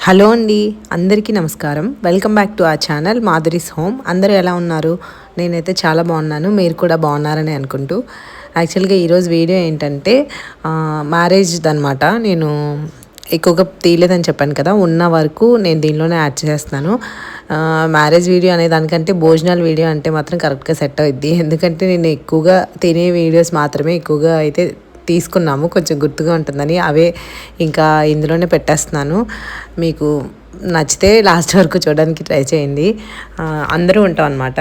Hello అండి, అందరికీ నమస్కారం. Welcome back to our channel Madhuri's home. అందరూ ఎలా ఉన్నారు? నేనైతే చాలా బాగున్నాను. మీరు కూడా బాగున్నారని అనుకుంటూ యాక్చువల్గా ఈరోజు వీడియో ఏంటంటే మ్యారేజ్ది అనమాట. నేను ఎక్కువగా తీయలేదని చెప్పాను కదా, ఉన్న వరకు నేను దీనిలోనే యాడ్ చేస్తున్నాను. మ్యారేజ్ వీడియో అనే దానికంటే భోజనాల వీడియో అంటే మాత్రం కరెక్ట్గా సెట్ అవుద్ది. ఎందుకంటే నేను ఎక్కువగా తినే వీడియోస్ మాత్రమే ఎక్కువగా అయితే తీసుకున్నాము, కొంచెం గుర్తుగా ఉంటుందని అవే ఇంకా ఇందులోనే పెట్టేస్తున్నాను. మీకు నచ్చితే లాస్ట్ వరకు చూడడానికి ట్రై చేయండి. అందరూ ఉంటాం అనమాట,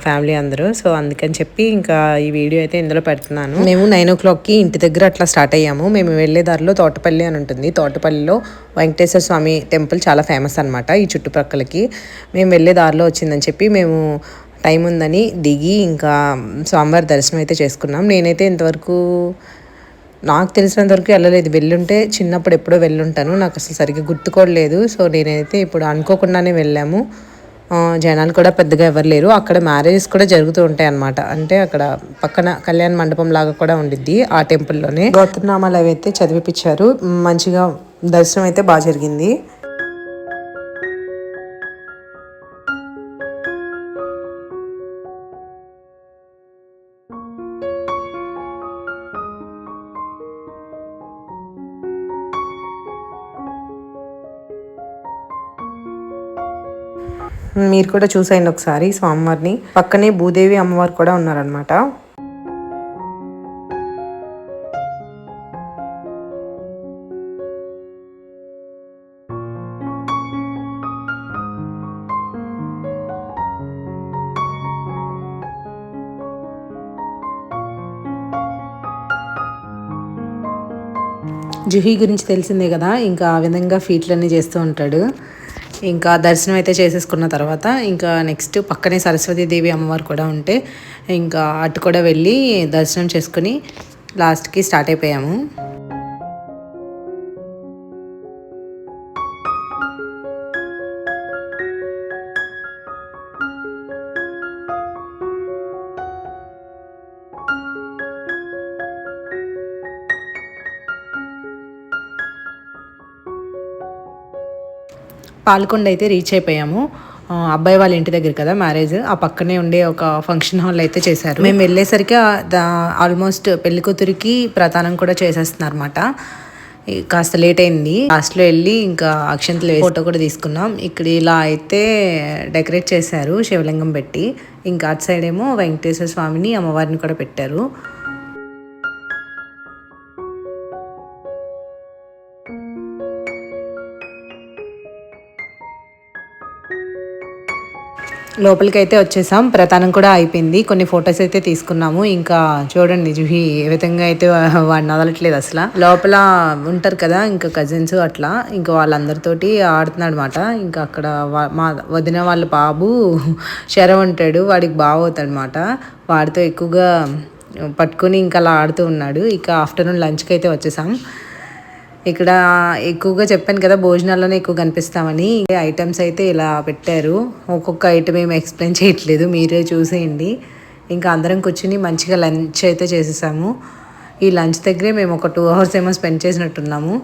ఫ్యామిలీ అందరూ. సో అందుకని చెప్పి ఇంకా ఈ వీడియో అయితే ఇందులో పెడుతున్నాను. మేము 9 o'clockకి ఇంటి దగ్గర అట్లా స్టార్ట్ అయ్యాము. మేము వెళ్ళే దారిలో తోటపల్లి అని ఉంటుంది. తోటపల్లిలో వెంకటేశ్వర స్వామి టెంపుల్ చాలా ఫేమస్ అనమాట ఈ చుట్టుప్రక్కలకి. మేము వెళ్ళే దారిలో వచ్చిందని చెప్పి మేము టైం ఉందని దిగి ఇంకా స్వామివారి దర్శనం అయితే చేసుకున్నాం. నేనైతే ఇంతవరకు నాకు తెలిసినంతవరకు వెళ్ళలేదు. వెళ్ళుంటే చిన్నప్పుడు ఎప్పుడో వెళ్ళుంటాను, నాకు అసలు సరిగ్గా గుర్తుకోలేదు. సో నేనైతే ఇప్పుడు అనుకోకుండానే వెళ్ళాము. జనాలు కూడా పెద్దగా ఎవరు లేరు. అక్కడ మ్యారేజెస్ కూడా జరుగుతూ ఉంటాయి అన్నమాట. అంటే అక్కడ పక్కన కళ్యాణ మండపం లాగా కూడా ఉండిద్ది ఆ టెంపుల్లోనే. గోత్రనామాలు అవి అయితే చదివిపించారు. మంచిగా దర్శనం అయితే బాగా జరిగింది. మీరు కూడా చూసేయండి ఒకసారి స్వామివారిని. పక్కనే భూదేవి అమ్మవారు కూడా ఉన్నారనమాట. జుహీ గురించి తెలిసిందే కదా, ఇంకా ఆ విధంగా ఫీట్లన్నీ చేస్తూ ఉంటాడు. ఇంకా దర్శనం అయితే చేసేసుకున్న తర్వాత ఇంకా నెక్స్ట్ పక్కనే సరస్వతీదేవి అమ్మవారు కూడా ఉంటే ఇంకా అటు కూడా వెళ్ళి దర్శనం చేసుకుని లాస్ట్కి స్టార్ట్ అయిపోయాము. పాల్కొండ అయితే రీచ్ అయిపోయాము. అబ్బాయి వాళ్ళ ఇంటి దగ్గర కదా మ్యారేజ్, ఆ పక్కనే ఉండే ఒక ఫంక్షన్ హాల్ అయితే చేశారు. మేము వెళ్ళేసరికి ఆల్మోస్ట్ పెళ్లి కూతురికి ప్రధానం కూడా చేసేస్తున్నారు అనమాట. కాస్త లేట్ అయింది. లాస్ట్లో వెళ్ళి ఇంకా అక్షంతలు ఫోటో కూడా తీసుకున్నాం. ఇక్కడ ఇలా అయితే డెకరేట్ చేశారు శివలింగం పెట్టి. ఇంకా అటు సైడ్ ఏమో వెంకటేశ్వర స్వామిని అమ్మవారిని కూడా పెట్టారు. లోపలికి అయితే వచ్చేసాం. ప్రధానం కూడా అయిపోయింది. కొన్ని ఫొటోస్ అయితే తీసుకున్నాము. ఇంకా చూడండి జుహి ఏ విధంగా అయితే వాడిని వదలట్లేదు అసలు. లోపల ఉంటారు కదా ఇంకా కజిన్స్ అట్లా, ఇంకా వాళ్ళందరితోటి ఆడుతున్నాడు అనమాట. ఇంకా అక్కడ మా వదిన వాళ్ళ బాబు శరవ్ ఉంటాడు, వాడికి బాగా అవుతాడు అనమాట. వాడితో ఎక్కువగా పట్టుకొని ఇంకా అలా ఆడుతూ ఉన్నాడు. ఇక ఆఫ్టర్నూన్ లంచ్కి అయితే వచ్చేసాం. ఇక్కడ ఎక్కువగా చెప్పాను కదా భోజనాల్లోనే ఎక్కువ కనిపిస్తామని. ఐటమ్స్ అయితే ఇలా పెట్టారు. ఒక్కొక్క ఐటమ్ ఏమి ఎక్స్ప్లెయిన్ చేయట్లేదు, మీరే చూసేయండి. ఇంకా అందరం కూర్చుని మంచిగా లంచ్ అయితే చేసేసాము. ఈ లంచ్ దగ్గరే మేము ఒక 2 hours ఏమో స్పెండ్ చేసినట్టున్నాము.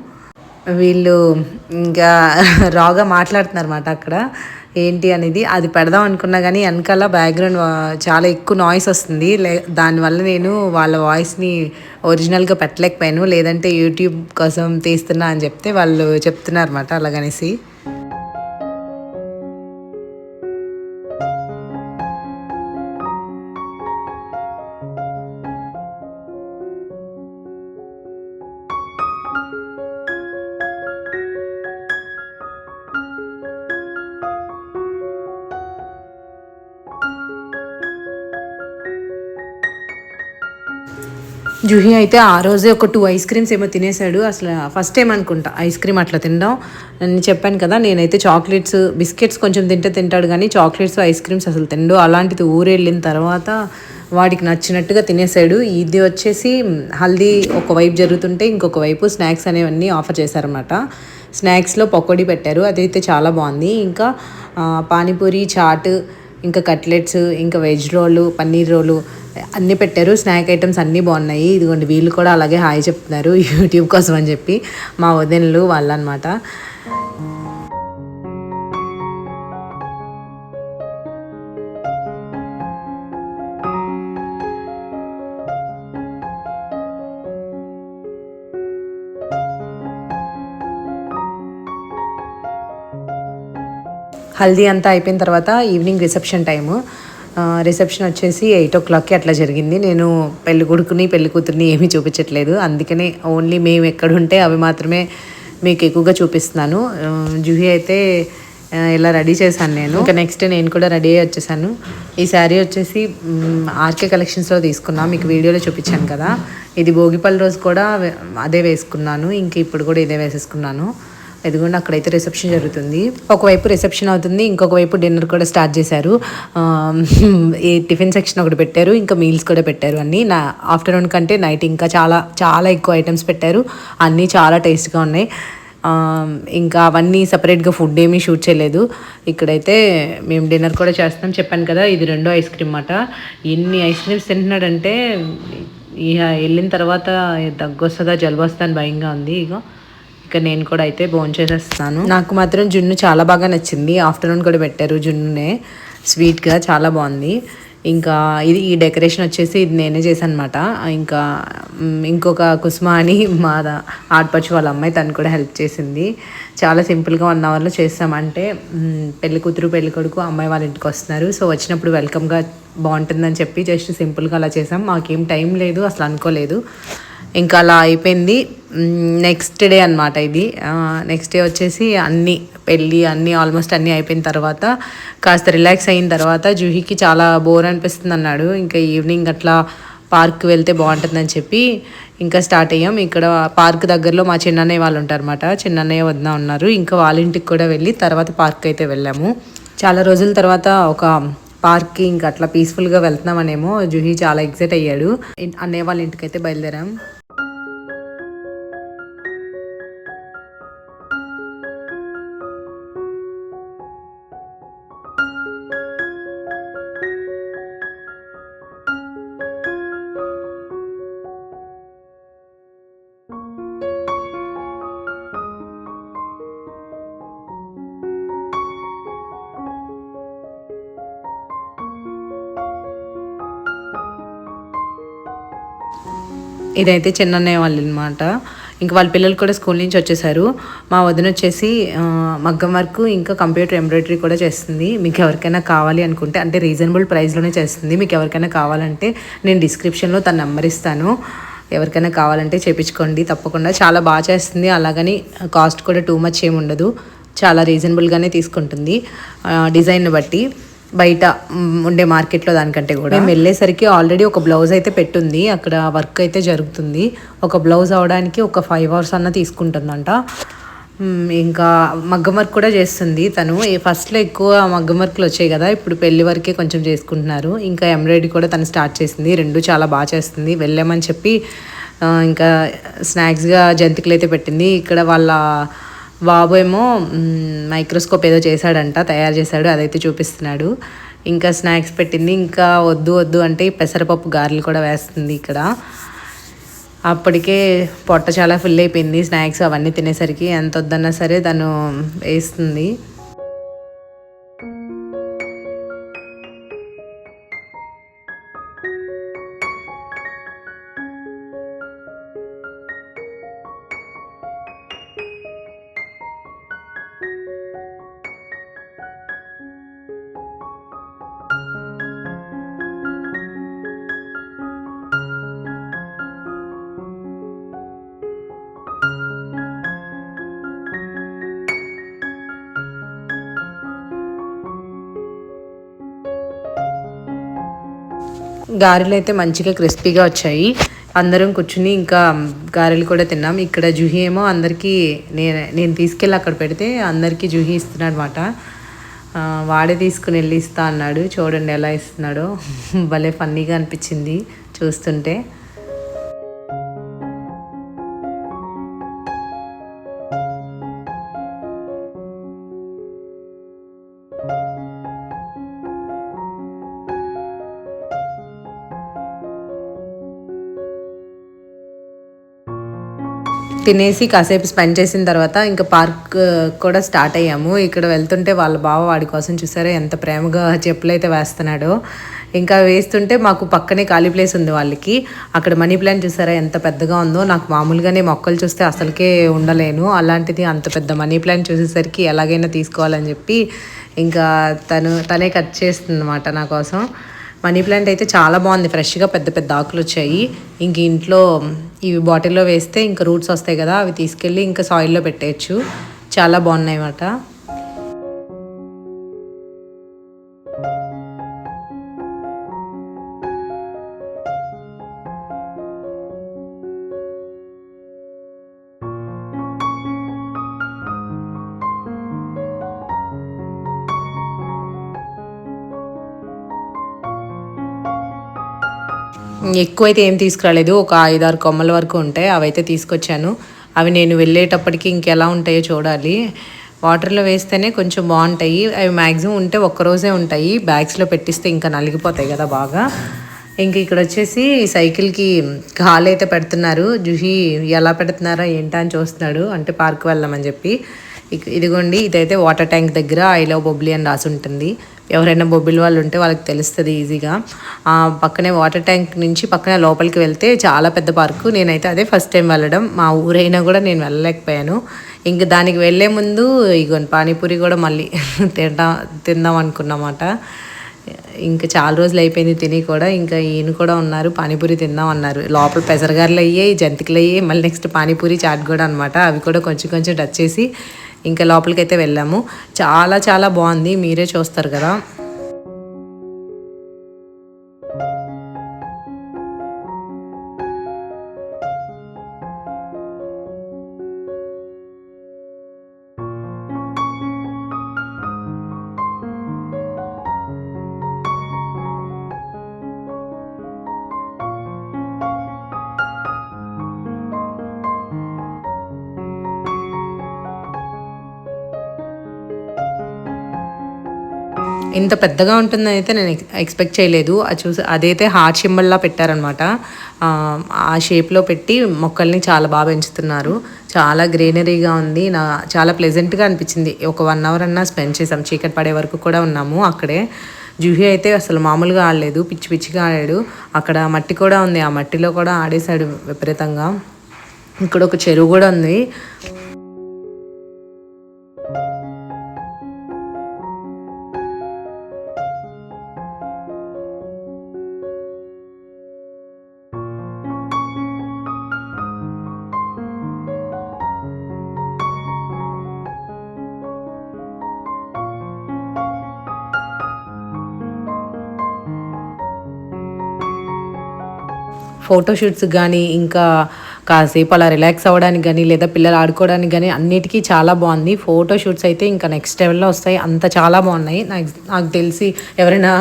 వీళ్ళు ఇంకా రాగా మాట్లాడుతున్నారు అన్నమాట అక్కడ ఏంటి అనేది. అది పెడదాం అనుకున్నా కానీ వెనకాల బ్యాక్గ్రౌండ్ చాలా ఎక్కువ నాయిస్ వస్తుంది. దానివల్ల నేను వాళ్ళ వాయిస్ని ఒరిజినల్గా పెట్టలేకపోయాను. లేదంటే యూట్యూబ్ కోసం తీస్తున్నా అని చెప్తే వాళ్ళు చెప్తున్నారు అన్నమాట అలాగనేసి. జుహి అయితే ఆ రోజే ఒక 2 ice creams ఏమో తినేసాడు. అసలు ఫస్ట్ టైం అనుకుంటా ఐస్ క్రీమ్ అట్లా తినడం. నేను చెప్పాను కదా, నేనైతే చాక్లెట్స్ బిస్కెట్స్ కొంచెం తింటాడు కానీ చాక్లెట్స్ ఐస్ క్రీమ్స్ అసలు తిండు. అలాంటిది ఊరు వెళ్ళిన తర్వాత వాడికి నచ్చినట్టుగా తినేసాడు. ఇది వచ్చేసి హల్దీ ఒకవైపు జరుగుతుంటే ఇంకొక వైపు స్నాక్స్ అనేవన్నీ ఆఫర్ చేశారన్నమాట. స్నాక్స్లో పకోడీ పెట్టారు, అదైతే చాలా బాగుంది. ఇంకా పానీపూరి, చాట్, ఇంకా కట్లెట్స్, ఇంకా వెజ్ రోలు, పన్నీర్ రోలు అన్నీ పెట్టారు. స్నాక్ ఐటమ్స్ అన్నీ బాగున్నాయి. ఇదిగోండి వీళ్ళు కూడా అలాగే హాయ్ చెప్తున్నారు యూట్యూబ్ కోసం అని చెప్పి, మా వదినలు వాళ్ళు అనమాట. హల్దీ అంతా అయిపోయిన తర్వాత ఈవినింగ్ రిసెప్షన్ టైము. రిసెప్షన్ వచ్చేసి 8 o'clockకి అట్లా జరిగింది. నేను పెళ్లి కొడుకుని పెళ్లి కూతుర్ని ఏమీ చూపించట్లేదు, అందుకనే ఓన్లీ మేము ఎక్కడుంటే అవి మాత్రమే మీకు ఎక్కువగా చూపిస్తున్నాను. జూహీ అయితే ఇలా రెడీ చేశాను నేను. ఇంకా నెక్స్ట్ నేను కూడా రెడీ అయ్యి వచ్చేసాను. ఈ శారీ వచ్చేసి ఆర్కే కలెక్షన్స్లో తీసుకున్నాను, మీకు వీడియోలో చూపించాను కదా. ఇది భోగిపల్లి రోజు కూడా అదే వేసుకున్నాను, ఇంక ఇప్పుడు కూడా ఇదే వేసేసుకున్నాను. ఎదుగుండా అక్కడైతే రిసెప్షన్ జరుగుతుంది. ఒకవైపు రిసెప్షన్ అవుతుంది, ఇంకొక వైపు డిన్నర్ కూడా స్టార్ట్ చేశారు. ఈ టిఫిన్ సెక్షన్ ఒకటి పెట్టారు, ఇంకా మీల్స్ కూడా పెట్టారు. అన్నీ ఆఫ్టర్నూన్ కంటే నైట్ ఇంకా చాలా చాలా ఎక్కువ ఐటమ్స్ పెట్టారు. అన్నీ చాలా టేస్ట్గా ఉన్నాయి. ఇంకా అవన్నీ సపరేట్గా ఫుడ్ ఏమీ షూట్ చేయలేదు. ఇక్కడైతే మేము డిన్నర్ కూడా చేస్తాం. చెప్పాను కదా ఇది 2వ ఐస్ క్రీమ్ అన్నమాట. ఎన్ని ఐస్ క్రీమ్స్ తింటున్నాడంటే ఇక వెళ్ళిన తర్వాత దగ్గు వస్తుందా జలుబు వస్తుందా అని భయంగా ఉంది. ఇక నేను కూడా అయితే భోంచేసేస్తున్నాను. నాకు మాత్రం జున్ను చాలా బాగా నచ్చింది. ఆఫ్టర్నూన్ కూడా పెట్టారు జున్నునే, స్వీట్గా చాలా బాగుంది. ఇంకా ఈ డెకరేషన్ వచ్చేసి ఇది నేనే చేశాను అనమాట. ఇంకా ఇంకొక కుసుమ అని మా ఆడపడుచు వాళ్ళ అమ్మాయి, తను కూడా హెల్ప్ చేసింది. చాలా సింపుల్గా 1 అవర్లో చేస్తామంటే పెళ్లి కూతురు పెళ్లి కొడుకు అమ్మాయి వాళ్ళ ఇంటికి వస్తున్నారు. సో వచ్చినప్పుడు వెల్కమ్గా బాగుంటుందని చెప్పి జస్ట్ సింపుల్గా అలా చేసాం. మాకేం టైం లేదు, అసలు అనుకోలేదు. ఇంకా అలా అయిపోయింది. నెక్స్ట్ డే అనమాట ఇది. నెక్స్ట్ డే వచ్చేసి పెళ్ళి ఆల్మోస్ట్ అన్నీ అయిపోయిన తర్వాత కాస్త రిలాక్స్ అయిన తర్వాత జూహీకి చాలా బోర్ అనిపిస్తుంది అన్నాడు. ఇంకా ఈవినింగ్ అట్లా పార్క్ వెళ్తే బాగుంటుందని చెప్పి ఇంకా స్టార్ట్ అయ్యాం. ఇక్కడ పార్క్ దగ్గరలో మా చిన్నన్నయ్య వాళ్ళు ఉంటారన్నమాట. చిన్నన్నయ్య వదిన ఉన్నారు. ఇంకా వాళ్ళ ఇంటికి కూడా వెళ్ళి తర్వాత పార్క్ అయితే వెళ్ళాము. చాలా రోజుల తర్వాత ఒక పార్క్కి ఇంకా అట్లా పీస్ఫుల్గా వెళ్తున్నామనేమో జూహీ చాలా ఎక్సైట్ అయ్యాడు. అన్నయ్య వాళ్ళ ఇంటికి అయితే బయలుదేరాం. ఇదైతే చిన్నన్నయ్య వాళ్ళు అనమాట. ఇంకా వాళ్ళ పిల్లలు కూడా స్కూల్ నుంచి వచ్చేసారు. మా వదిన వచ్చేసి మగ్గం వర్క్ ఇంకా కంప్యూటర్ ఎంబ్రాయిడరీ కూడా చేస్తుంది. మీకు ఎవరికైనా కావాలి అనుకుంటే, అంటే రీజనబుల్ ప్రైస్లోనే చేస్తుంది. మీకు ఎవరికైనా కావాలంటే నేను డిస్క్రిప్షన్లో తన నెంబర్ ఇస్తాను, ఎవరికైనా కావాలంటే చేయించుకోండి తప్పకుండా. చాలా బాగా చేస్తుంది. అలాగని కాస్ట్ కూడా టూ మచ్ ఏమి ఉండదు, చాలా రీజనబుల్గానే తీసుకుంటుంది డిజైన్ని బట్టి. బయట ఉండే మార్కెట్లో దానికంటే కూడా. మేము వెళ్ళేసరికి ఆల్రెడీ ఒక బ్లౌజ్ అయితే పెట్టుంది, అక్కడ వర్క్ అయితే జరుగుతుంది. ఒక బ్లౌజ్ అవడానికి ఒక 5 hours అన్న తీసుకుంటుందంట. ఇంకా మగ్గం వర్క్ కూడా చేస్తుంది తను. ఫస్ట్లో ఎక్కువ మగ్గం వర్క్లు వచ్చాయి కదా, ఇప్పుడు పెళ్లి వరకే కొంచెం చేసుకుంటున్నారు. ఇంకా ఎంబ్రాయిడరీ కూడా తను స్టార్ట్ చేసింది. 2 చాలా బాగా చేస్తుంది. వెళ్ళామని చెప్పి ఇంకా స్నాక్స్గా జంతికలు అయితే పెట్టింది. ఇక్కడ వాళ్ళ బాబు ఏమో మైక్రోస్కోప్ ఏదో చేశాడంట, తయారు చేశాడు, అదైతే చూపిస్తున్నాడు. ఇంకా స్నాక్స్ పెట్టింది. ఇంకా వద్దు అంటే పెసరపప్పు గారెలు కూడా వేస్తుంది ఇక్కడ. అప్పటికే పొట్ట చాలా ఫుల్ అయిపోయింది స్నాక్స్ అవన్నీ తినేసరికి. ఎంత వద్దన్నా సరే తను వేస్తుంది. గారెలు అయితే మంచిగా క్రిస్పీగా వచ్చాయి. అందరం కూర్చుని ఇంకా గారెలు కూడా తిన్నాం. ఇక్కడ జూహీ ఏమో అందరికీ నేను తీసుకెళ్ళి అక్కడ పెడితే అందరికీ జూహీ ఇస్తున్నాడు అనమాట. వాడే తీసుకుని వెళ్ళి ఇస్తా అన్నాడు. చూడండి ఎలా ఇస్తున్నాడో, భలే ఫన్నీగా అనిపించింది చూస్తుంటే. తినేసి కాసేపు స్పెండ్ చేసిన తర్వాత ఇంకా పార్క్ కూడా స్టార్ట్ అయ్యాము. ఇక్కడ వెళ్తుంటే వాళ్ళ బావ వాడి కోసం చూసారా ఎంత ప్రేమగా చెప్పులు అయితే వేస్తున్నాడో. ఇంకా వేస్తుంటే మాకు పక్కనే ఖాళీ ప్లేస్ ఉంది వాళ్ళకి. అక్కడ మనీ ప్లాంట్ చూసారా ఎంత పెద్దగా ఉందో. నాకు మామూలుగానే మొక్కలు చూస్తే అసలుకే ఉండలేను, అలాంటిది అంత పెద్ద మనీ ప్లాంట్ చూసేసరికి ఎలాగైనా తీసుకోవాలని చెప్పి ఇంకా తనే కట్ చేస్తుంది అనమాట నా కోసం. మనీ ప్లాంట్ అయితే చాలా బాగుంది, ఫ్రెష్గా పెద్ద పెద్ద ఆకులు వచ్చాయి. ఇంక ఇంట్లో ఇవి బాటిల్లో వేస్తే ఇంకా రూట్స్ వస్తాయి కదా, అవి తీసుకెళ్ళి ఇంకా సాయిల్లో పెట్టేయచ్చు. చాలా బాగున్నాయి అన్నమాట. ఎక్కువైతే ఏం తీసుకురాలేదు, ఒక 5-6 కొమ్మల వరకు ఉంటాయి, అవైతే తీసుకొచ్చాను. అవి నేను వెళ్ళేటప్పటికి ఇంకెలా ఉంటాయో చూడాలి. వాటర్లో వేస్తేనే కొంచెం బాగుంటాయి. అవి మ్యాక్సిమం ఉంటే ఒక్కరోజే ఉంటాయి, బ్యాగ్స్లో పెట్టిస్తే ఇంకా నలిగిపోతాయి కదా బాగా. ఇంక ఇక్కడ వచ్చేసి సైకిల్కి కాలు అయితే పెడుతున్నారు. జుహి ఎలా పెడుతున్నారా ఏంటా అని చూస్తున్నాడు, అంటే పార్క్ వెళ్దామని చెప్పి. ఇదిగోండి, ఇదైతే వాటర్ ట్యాంక్ దగ్గర ఐ లవ్ బొబ్లీ అని రాసి ఉంటుంది. ఎవరైనా బొబ్బిలి వాళ్ళు ఉంటే వాళ్ళకి తెలుస్తుంది ఈజీగా. పక్కనే వాటర్ ట్యాంక్ నుంచి పక్కనే లోపలికి వెళ్తే చాలా పెద్ద పార్కు. నేనైతే అదే ఫస్ట్ టైం వెళ్ళడం, మా ఊరైనా కూడా నేను వెళ్ళలేకపోయాను. ఇంక దానికి వెళ్ళే ముందు ఇగోండి పానీపూరి కూడా మళ్ళీ తిందాం అనుకున్నమాట. ఇంకా చాలా రోజులు అయిపోయింది తిని కూడా. ఇంకా ఈయన కూడా ఉన్నారు, పానీపూరి తిందాం అన్నారు. లోపల పెసరగారలు అయ్యాయి, జంతికలు అయ్యాయి, మళ్ళీ నెక్స్ట్ పానీపూరి చాట్ కూడా అనమాట. అవి కూడా కొంచెం కొంచెం టచ్ చేసి ఇంకా లోపలికైతే వెళ్ళాము. చాలా చాలా బాగుంది, మీరే చూస్తారు కదా. ఇంత పెద్దగా ఉంటుందని అయితే నేను ఎక్స్పెక్ట్ చేయలేదు. అది చూసి అదైతే హార్ట్ సింబల్లా పెట్టారనమాట. ఆ షేప్లో పెట్టి మొక్కల్ని చాలా బాగా పెంచుతున్నారు. చాలా గ్రీనరీగా ఉంది. చాలా ప్లెజెంట్గా అనిపించింది. ఒక 1 అవర్ అన్నా స్పెండ్ చేసాం, చీకటి పడే వరకు కూడా ఉన్నాము అక్కడే. జూహి అయితే అసలు మామూలుగా ఆడలేదు, పిచ్చి పిచ్చిగా ఆడాడు. అక్కడ మట్టి కూడా ఉంది, ఆ మట్టిలో కూడా ఆడేశాడు విపరీతంగా. ఇక్కడ ఒక చెరువు కూడా ఉంది. ఫోటోషూట్స్ కానీ ఇంకా కాసేపు అలా రిలాక్స్ అవ్వడానికి కానీ లేదా పిల్లలు ఆడుకోవడానికి కానీ అన్నిటికీ చాలా బాగుంది. ఫోటోషూట్స్ అయితే ఇంకా నెక్స్ట్ లెవెల్లో వస్తాయి, అంత చాలా బాగున్నాయి. నాకు తెలిసి ఎవరైనా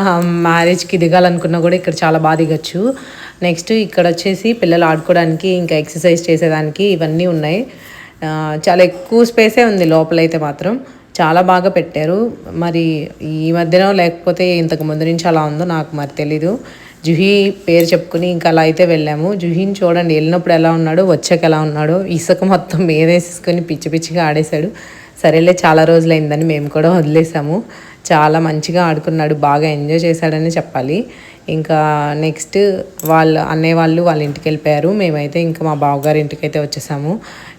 మ్యారేజ్కి దిగాలనుకున్నా కూడా ఇక్కడ చాలా బాగా దిగచ్చు. నెక్స్ట్ ఇక్కడ వచ్చేసి పిల్లలు ఆడుకోవడానికి ఇంకా ఎక్సర్సైజ్ చేసేదానికి ఇవన్నీ ఉన్నాయి. చాలా ఎక్కువ స్పేసే ఉంది లోపలైతే మాత్రం, చాలా బాగా పెట్టారు. మరి ఈ మధ్యన లేకపోతే ఇంతకు ముందు నుంచి అలా ఉందో నాకు మరి తెలీదు. జుహి పేరు చెప్పుకుని ఇంకా అలా అయితే వెళ్ళాము. జుహిని చూడండి, వెళ్ళినప్పుడు ఎలా ఉన్నాడో వచ్చాక ఎలా ఉన్నాడో, ఇసుక మొత్తం మీదేసేసుకొని పిచ్చి పిచ్చిగా ఆడేశాడు. సరేలే చాలా రోజులైందని మేము కూడా వదిలేసాము. చాలా మంచిగా ఆడుకున్నాడు, బాగా ఎంజాయ్ చేశాడని చెప్పాలి. ఇంకా నెక్స్ట్ అన్నయ్య వాళ్ళు వాళ్ళ ఇంటికి వెళ్ళిపోయారు. మేమైతే ఇంకా మా బావగారి ఇంటికైతే వచ్చేసాము.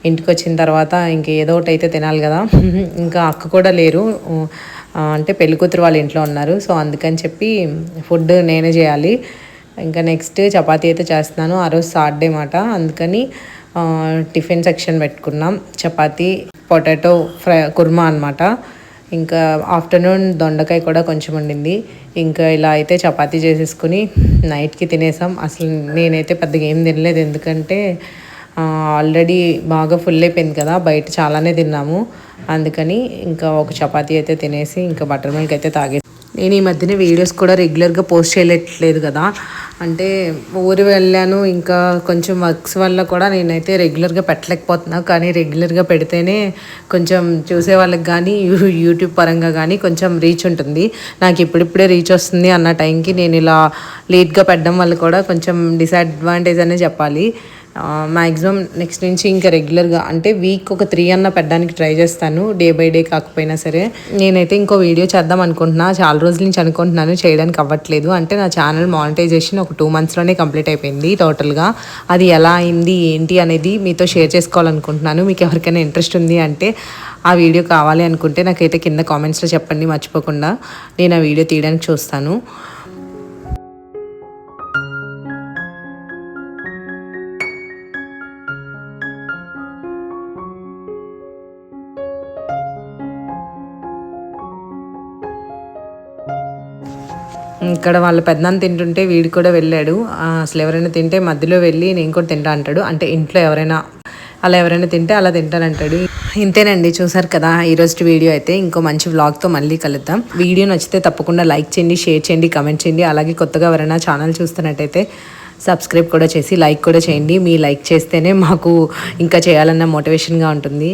ఇంటికి వచ్చిన తర్వాత ఇంక ఏదో ఒకటి అయితే తినాలి కదా. ఇంకా అక్క కూడా లేరు, అంటే పెళ్ళికూతురు వాళ్ళ ఇంట్లో ఉన్నారు. సో అందుకని చెప్పి ఫుడ్ నేనే చేయాలి. ఇంకా నెక్స్ట్ చపాతీ అయితే చేస్తున్నాను. ఆ రోజు సాటర్డే మాట, అందుకని టిఫిన్ సెక్షన్ పెట్టుకున్నాం. చపాతీ, పొటాటో ఫ్రై, కుర్మా అనమాట. ఇంకా ఆఫ్టర్నూన్ దొండకాయ కూడా కొంచెం ఉండింది. ఇంకా ఇలా అయితే చపాతీ చేసేసుకుని నైట్కి తినేసాం. అసలు నేనైతే పెద్దగా ఏం తినలేదు, ఎందుకంటే ఆల్రెడీ బాగా ఫుల్ అయిపోయింది కదా, బయట చాలానే తిన్నాము. అందుకని ఇంకా ఒక చపాతీ అయితే తినేసి ఇంకా బటర్ మిల్క్ అయితే తాగేసి. నేను ఈ మధ్యన వీడియోస్ కూడా రెగ్యులర్గా పోస్ట్ చేయట్లేదు కదా, అంటే ఊరు వెళ్ళాను, ఇంకా కొంచెం వర్క్స్ వల్ల కూడా నేనైతే రెగ్యులర్గా పెట్టలేకపోతున్నా. కానీ రెగ్యులర్గా పెడితేనే కొంచెం చూసే వాళ్ళకి కానీ యూట్యూబ్ పరంగా కానీ కొంచెం రీచ్ ఉంటుంది. నాకు ఇప్పుడిప్పుడే రీచ్ వస్తుంది అన్న టైంకి నేను ఇలా లేట్గా పెట్టడం వల్ల కూడా కొంచెం డిసడ్వాంటేజ్ అనే చెప్పాలి. మ్యాక్సిమం నెక్స్ట్ నుంచి ఇంకా రెగ్యులర్గా అంటే వీక్ ఒక 3 అన్న పెట్టడానికి ట్రై చేస్తాను, డే బై డే కాకపోయినా సరే. నేనైతే ఇంకో వీడియో చేద్దాం అనుకుంటున్నా, చాలా రోజుల నుంచి అనుకుంటున్నాను, చేయడానికి అవ్వట్లేదు. అంటే నా ఛానల్ మానిటైజేషన్ ఒక 2 monthsలోనే కంప్లీట్ అయిపోయింది టోటల్గా. అది ఎలా అయింది ఏంటి అనేది మీతో షేర్ చేసుకోవాలనుకుంటున్నాను. మీకు ఎవరికైనా ఇంట్రెస్ట్ ఉంది అంటే ఆ వీడియో కావాలి అనుకుంటే నాకైతే కింద కామెంట్స్లో చెప్పండి మర్చిపోకుండా, నేను ఆ వీడియో తీయడానికి చూస్తాను. ఇక్కడ వాళ్ళ పెద్దనాన్న తింటుంటే వీడు కూడా వెళ్ళాడు. అసలు ఎవరైనా తింటే మధ్యలో వెళ్ళి నేను కూడా తింటా అంటాడు. అంటే ఇంట్లో ఎవరైనా అలా ఎవరైనా తింటే అలా తింటానంటాడు. ఇంతేనండి, చూసారు కదా ఈరోజు వీడియో అయితే. ఇంకో మంచి వ్లాగ్తో మళ్ళీ కలుద్దాం. వీడియో నచ్చితే తప్పకుండా లైక్ చేయండి, షేర్ చేయండి, కమెంట్ చేయండి. అలాగే కొత్తగా ఎవరైనా ఛానల్ చూస్తున్నట్టయితే సబ్స్క్రైబ్ కూడా చేసి లైక్ కూడా చేయండి. మీ లైక్ చేస్తేనే మాకు ఇంకా చేయాలన్న మోటివేషన్గా ఉంటుంది.